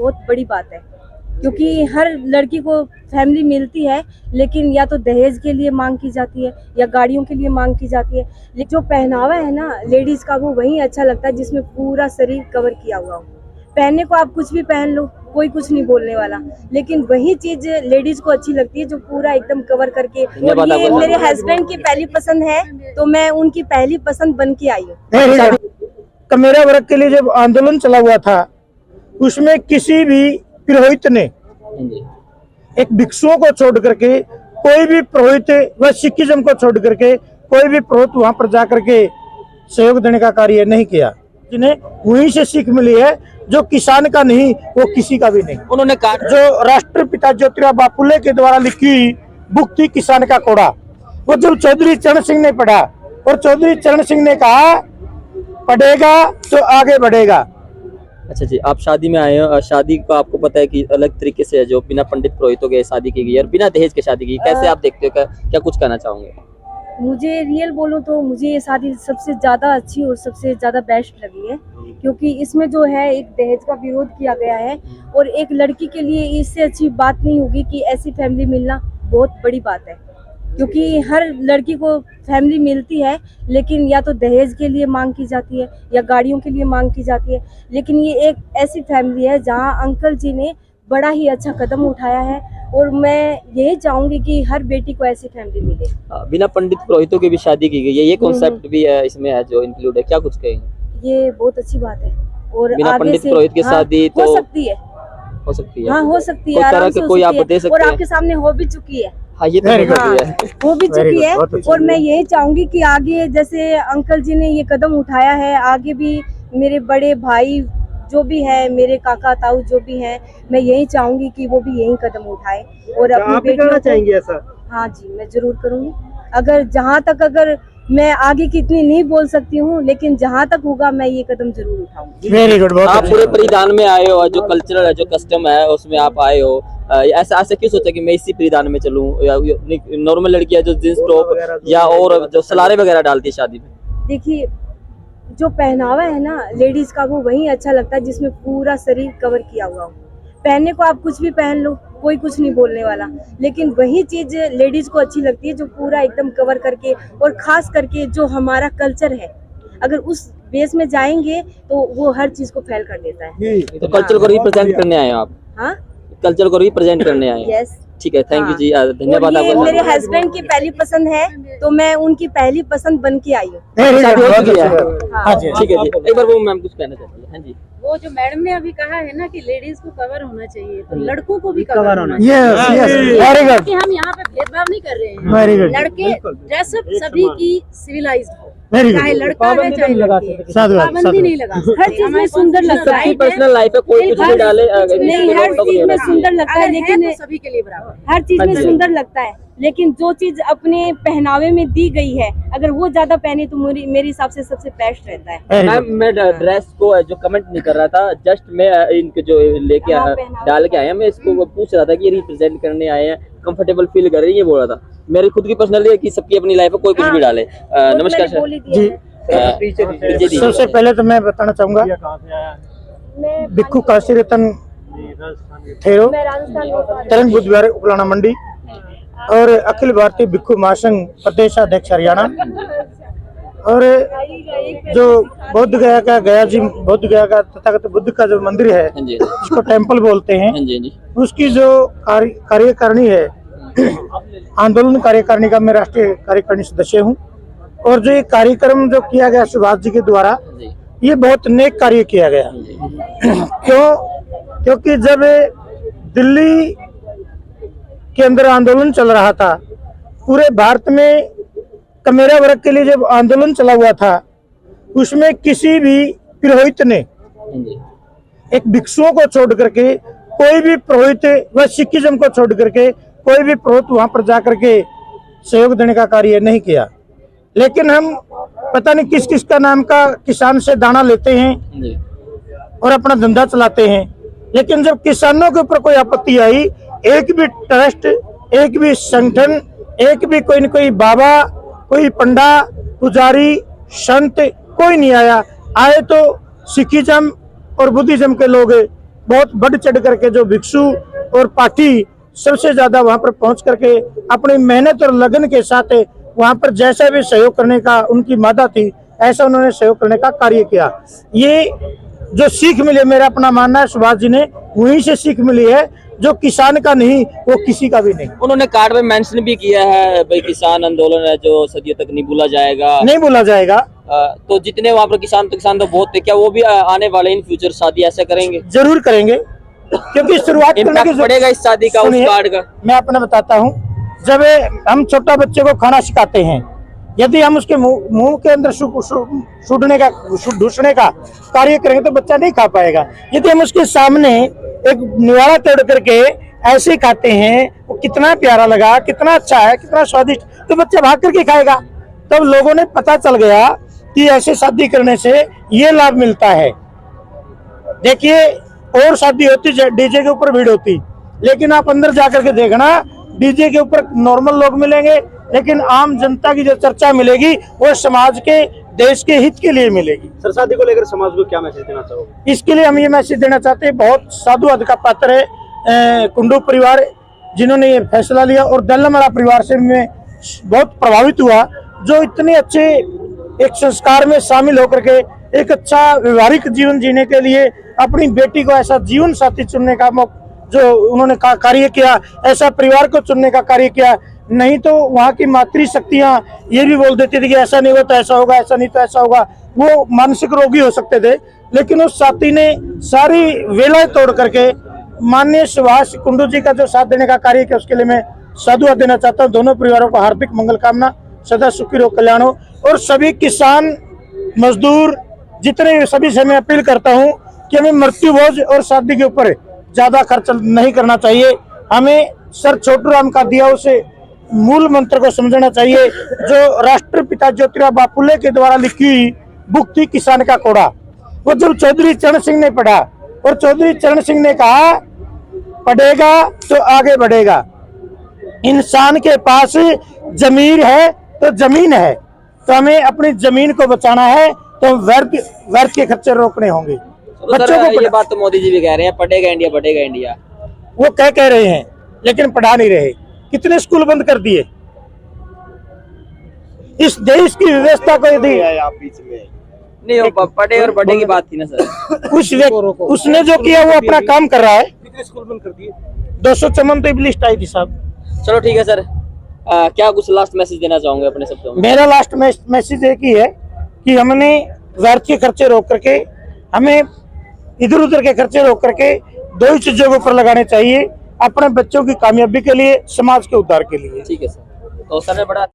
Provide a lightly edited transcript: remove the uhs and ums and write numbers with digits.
बहुत बड़ी बात है, क्योंकि हर लड़की को फैमिली मिलती है, लेकिन या तो दहेज के लिए मांग की जाती है या गाड़ियों के लिए मांग की जाती है। लेकिन जो पहनावा है ना लेडीज का, वो वही अच्छा लगता है जिसमें पूरा शरीर कवर किया हुआ हो। पहनने को आप कुछ भी पहन लो, कोई कुछ नहीं बोलने वाला, लेकिन वही चीज लेडीज को अच्छी लगती है जो पूरा एकदम कवर करके। और ये मेरे हस्बैंड की पहली पसंद है, तो मैं उनकी पहली पसंद बन के आई हूँ। कमेरा वर्ग के लिए जब आंदोलन चला हुआ था, उसमें किसी भी पुरोहित ने एक भिक्षुओं को छोड़ करके, कोई भी पुरोहित व सिखिज्म को छोड़ करके कोई भी पुरोहित वहां पर जाकर के सहयोग देने का कार्य नहीं किया। जिन्हें वहीं से सीख मिली है, जो किसान का नहीं वो किसी का भी नहीं। उन्होंने कहा जो राष्ट्रपिता ज्योतिराव बापुले के द्वारा लिखी बुक थी किसान का कोड़ा, वो जब चौधरी चरण सिंह ने पढ़ा और चौधरी चरण सिंह ने कहा पढ़ेगा तो आगे बढ़ेगा। अच्छा जी, आप शादी में आए हो, शादी को आपको पता है कि अलग तरीके से है, जो बिना पंडित पुरोहितों के शादी की गई और बिना दहेज के शादी की, कैसे आप देखते हो, क्या कुछ कहना चाहोगे? मुझे रियल बोलूं तो मुझे ये शादी सबसे ज्यादा अच्छी और सबसे ज्यादा बेस्ट लगी है, क्योंकि इसमें जो है एक दहेज का विरोध किया गया है। और एक लड़की के लिए इससे अच्छी बात नहीं होगी कि ऐसी फैमिली मिलना बहुत बड़ी बात है, क्योंकि हर लड़की को फैमिली मिलती है, लेकिन या तो दहेज के लिए मांग की जाती है या गाड़ियों के लिए मांग की जाती है। लेकिन ये एक ऐसी फैमिली है जहां अंकल जी ने बड़ा ही अच्छा कदम उठाया है, और मैं यही चाहूंगी कि हर बेटी को ऐसी फैमिली मिले। बिना पंडित पुरोहितों की भी शादी की गई है, ये कॉन्सेप्ट भी है इसमें है जो इंक्लूड है, क्या कुछ कहेंगे? ये बहुत अच्छी बात है। और बिना आगे पंडित से पुरोहित की शादी तो हो सकती है, हो सकती है। हाँ हो सकती है, कोई तरह आराम के से कोई हो आप सकती दे है। सकते और हैं। आपके सामने हो भी चुकी है। हाँ, ये तो हाँ, है। हो भी चुकी है। अच्छा। और मैं यही चाहूंगी कि आगे जैसे अंकल जी ने ये कदम उठाया है, आगे भी मेरे बड़े भाई जो भी है, मेरे काका ताऊ जो भी हैं, मैं यही चाहूंगी कि वो भी यही कदम उठाए और अपनी बेटियों को। चाहेंगे ऐसा? हाँ जी, मैं जरूर करूंगी। अगर मैं आगे की इतनी नहीं बोल सकती हूँ, लेकिन जहाँ तक होगा मैं ये कदम जरूर उठाऊंगी। Very good. आप पूरे परिधान में आए हो, जो कल्चरल है, जो कस्टम है, उसमें आप आए हो, ऐसा क्यों सोचा कि मैं इसी परिधान में चलूं? या नॉर्मल लड़की है जो जींस टॉप या और जो सलारे वगैरह डालती है शादी में? देखिए, जो पहनावा है ना लेडीज का, वो वही अच्छा लगता है जिसमें पूरा शरीर कवर किया हुआ हो। पहनने को आप कुछ भी पहन लो, कोई कुछ नहीं बोलने वाला, लेकिन वही चीज लेडीज को अच्छी लगती है जो पूरा एकदम कवर करके। और खास करके जो हमारा कल्चर है, अगर उस बेस में जाएंगे तो वो हर चीज को फैल कर देता है। तो कल्चर को रिप्रेजेंट करने आए हो आप? हाँ, कल्चर को रिप्रेजेंट करने आए हो? यस। ठीक है, थैंक यू जी, धन्यवाद। ये मेरे हस्बैंड की पहली पसंद है, तो मैं उनकी पहली पसंद बन के आई हूँ। शादी हो चुकी है? हाँ ठीक है जी, एक बार वो मैम कुछ कहना चाहती है। हाँ जी, वो जो मैडम ने अभी कहा है ना कि लेडीज को कवर होना चाहिए, तो लड़कों को भी कवर होना चाहिए। Yes yes, very good. कि हम यहाँ पे भेदभाव नहीं कर रहे हैं। Very good. लड़के ड्रेसअप सभी की सिविलाइज्ड हो, वेरी चाहे गुड। लड़का है चाहे लड़की है, साधुवाद, पाबंदी नहीं लगा सकते। हर चीज में सुंदर लगता है। सबकी पर्सनल लाइफ है, कोई कुछ भी डाले, नहीं, हर चीज में सुंदर लगता है, लेकिन सभी के लिए बराबर। हर चीज में सुंदर लगता है, लेकिन जो चीज अपने पहनावे में दी गई है, अगर वो ज्यादा पहने तो मेरे हिसाब से सबसे बेस्ट रहता है। मैम, मैं ड्रेस को जो कमेंट नहीं कर रहा था, जस्ट मैं इनके जो लेके डाल के आए हैं, मैं इसको पूछ रहा था कि रिप्रेजेंट करने आए हैं, कंफर्टेबल फील कर रही है, ये बोल रहा था। मेरी खुद की पर्सनली है कि सबकी अपनी लाइफ है, कोई कुछ भी डाले। नमस्कार सर जी। सबसे पहले तो मैं बताना चाहूंगा, भिक्खू काशी रतन ठेरो, तरंग बुधवार उपलाना मंडी और अखिल भारतीय भिक्खू महासंघ प्रदेशाध्यक्ष हरियाणा। और जो बोध गया का तथागत बुद्ध का जो मंदिर है, जिसको टेम्पल बोलते हैं, उसकी जो कार्यकारिणी है, आंदोलन कार्यकारिणी का मैं राष्ट्रीय कार्यकारिणी सदस्य हूँ। और जो ये कार्यक्रम जो किया गया सुभाष जी के द्वारा, ये बहुत नेक कार्य किया गया। क्योंकि जब दिल्ली के अंदर आंदोलन चल रहा था, पूरे भारत में कमेरा वर्ग के लिए जब आंदोलन चला हुआ था, उसमें किसी भी पुरोहित ने एक भिक्षुओं को छोड़ करके, कोई भी पुरोहित व सिखिज्म को छोड़ करके कोई भी पुरोहित वहां पर जाकर के सहयोग देने का कार्य नहीं किया। लेकिन हम पता नहीं किस किस का नाम का किसान से दाना लेते हैं और अपना धंधा चलाते हैं, लेकिन जब किसानों के ऊपर कोई आपत्ति आई, एक भी ट्रस्ट, एक भी संगठन, एक भी कोई न कोई बाबा, कोई पंडा, पुजारी, संत, कोई नहीं आया। आए तो सिखिज्म और बुद्धिज्म के लोग बहुत बढ़ चढ़ करके जो भिक्षु और पाठी सबसे ज्यादा वहां पर पहुंच करके अपनी मेहनत और लगन के साथ वहां पर जैसा भी सहयोग करने का उनकी मादा थी ऐसा उन्होंने सहयोग करने का कार्य किया। ये जो सीख मिली, मेरा अपना मानना है सुभाष जी ने वहीं से सीख मिली है, जो किसान का नहीं वो किसी का भी नहीं। उन्होंने कार्ड में मेंशन भी किया है भाई किसान आंदोलन है जो सदियों तक नहीं भूला जाएगा, नहीं भूला जाएगा। तो जितने वहाँ पर किसान तो बहुत थे, क्या वो भी आने वाले इन फ्यूचर शादी ऐसा करेंगे? जरूर करेंगे, क्योंकि शुरुआत करने की पड़ेगा इस शादी का, उस कार्ड का। मैं अपना बताता हूँ, जब हम छोटा बच्चे को खाना सिखाते हैं, यदि हम उसके मुंह के अंदर ढूसने का कार्य करेंगे तो बच्चा नहीं खा पाएगा। यदि हम उसके सामने एक निवाड़ा तोड़ करके ऐसे खाते हैं, वो कितना प्यारा लगा, कितना अच्छा है, कितना स्वादिष्ट, तो बच्चा भाग करके खाएगा। तब लोगों ने पता चल गया कि ऐसे शादी करने से ये लाभ मिलता है। देखिए, और शादी होती डीजे के ऊपर भीड़ होती, लेकिन आप अंदर जाकर के देखना, डीजे के ऊपर नॉर्मल लोग मिलेंगे, लेकिन आम जनता की जो चर्चा मिलेगी वो समाज के, देश के हित के लिए मिलेगी। सर, शादी को लेकर समाज को क्या मैसेज देना चाहोगे? इसके लिए हम ये मैसेज देना चाहते हैं, बहुत साधुवाद का पात्र है कुंडू परिवार जिन्होंने ये फैसला लिया, और दल्लमरा परिवार से मैं बहुत प्रभावित हुआ, जो इतने अच्छे एक संस्कार में शामिल होकर के एक अच्छा व्यवहारिक जीवन जीने के लिए अपनी बेटी को ऐसा जीवन साथी चुनने का जो उन्होंने कार्य किया, ऐसा परिवार को चुनने का कार्य किया। नहीं तो वहाँ की मातृ शक्तियाँ ये भी बोल देती थी कि ऐसा नहीं हो तो ऐसा होगा, ऐसा नहीं तो ऐसा होगा, वो मानसिक रोगी हो सकते थे। लेकिन उस साथी ने सारी वेलाएं तोड़ करके माननीय सुभाष कुंडू जी का जो साथ देने का कार्य किया, उसके लिए मैं साधुवाद देना चाहता हूँ। दोनों परिवारों को हार्दिक मंगल कामना, सदा सुखी रहो, कल्याण हो। और सभी किसान मजदूर जितने सभी से मैं अपील करता हूँ कि हमें मृत्यु भोज और शादी के ऊपर ज्यादा खर्च नहीं करना चाहिए। हमें सर छोटू राम का दिया उसे मूल मंत्र को समझना चाहिए, जो राष्ट्रपिता ज्योतिराव बापुले के द्वारा लिखी हुई बुक थी किसान का कोड़ा। वो जब चौधरी चरण सिंह ने पढ़ा, और चौधरी चरण सिंह ने कहा पढ़ेगा तो आगे बढ़ेगा, इंसान के पास जमीर है तो जमीन है, तो हमें अपनी जमीन को बचाना है, तो व्यर्थ के खर्चे रोकने होंगे। तो बच्चों को ये बात तो मोदी जी भी कह रहे हैं, पढ़ेगा इंडिया, पढ़ेगा इंडिया। वो कह रहे हैं, लेकिन पढ़ा नहीं रहे। कितने स्कूल बंद कर दिए। इस देश की व्यवस्था को यदि आप बीच में नहीं हो, पढ़े और बढ़े की बात थी ना सर। उसने जो किया वो अपना काम कर रहा है। कितने स्कूल बंद कर दिए? 200 चमन तो लिस्ट आई थी साहब। चलो ठीक है सर, क्या कुछ लास्ट मैसेज देना चाहोगे अपने शब्दों में? मेरा लास्ट मैसेज एक ही है कि हमने व्यर्थ के खर्चे रोक करके, हमें इधर उधर के खर्चे रोक करके दो ही चीजों के ऊपर लगाने चाहिए, अपने बच्चों की कामयाबी के लिए, समाज के उद्धार के लिए। ठीक है सर, तो सर ने बड़ा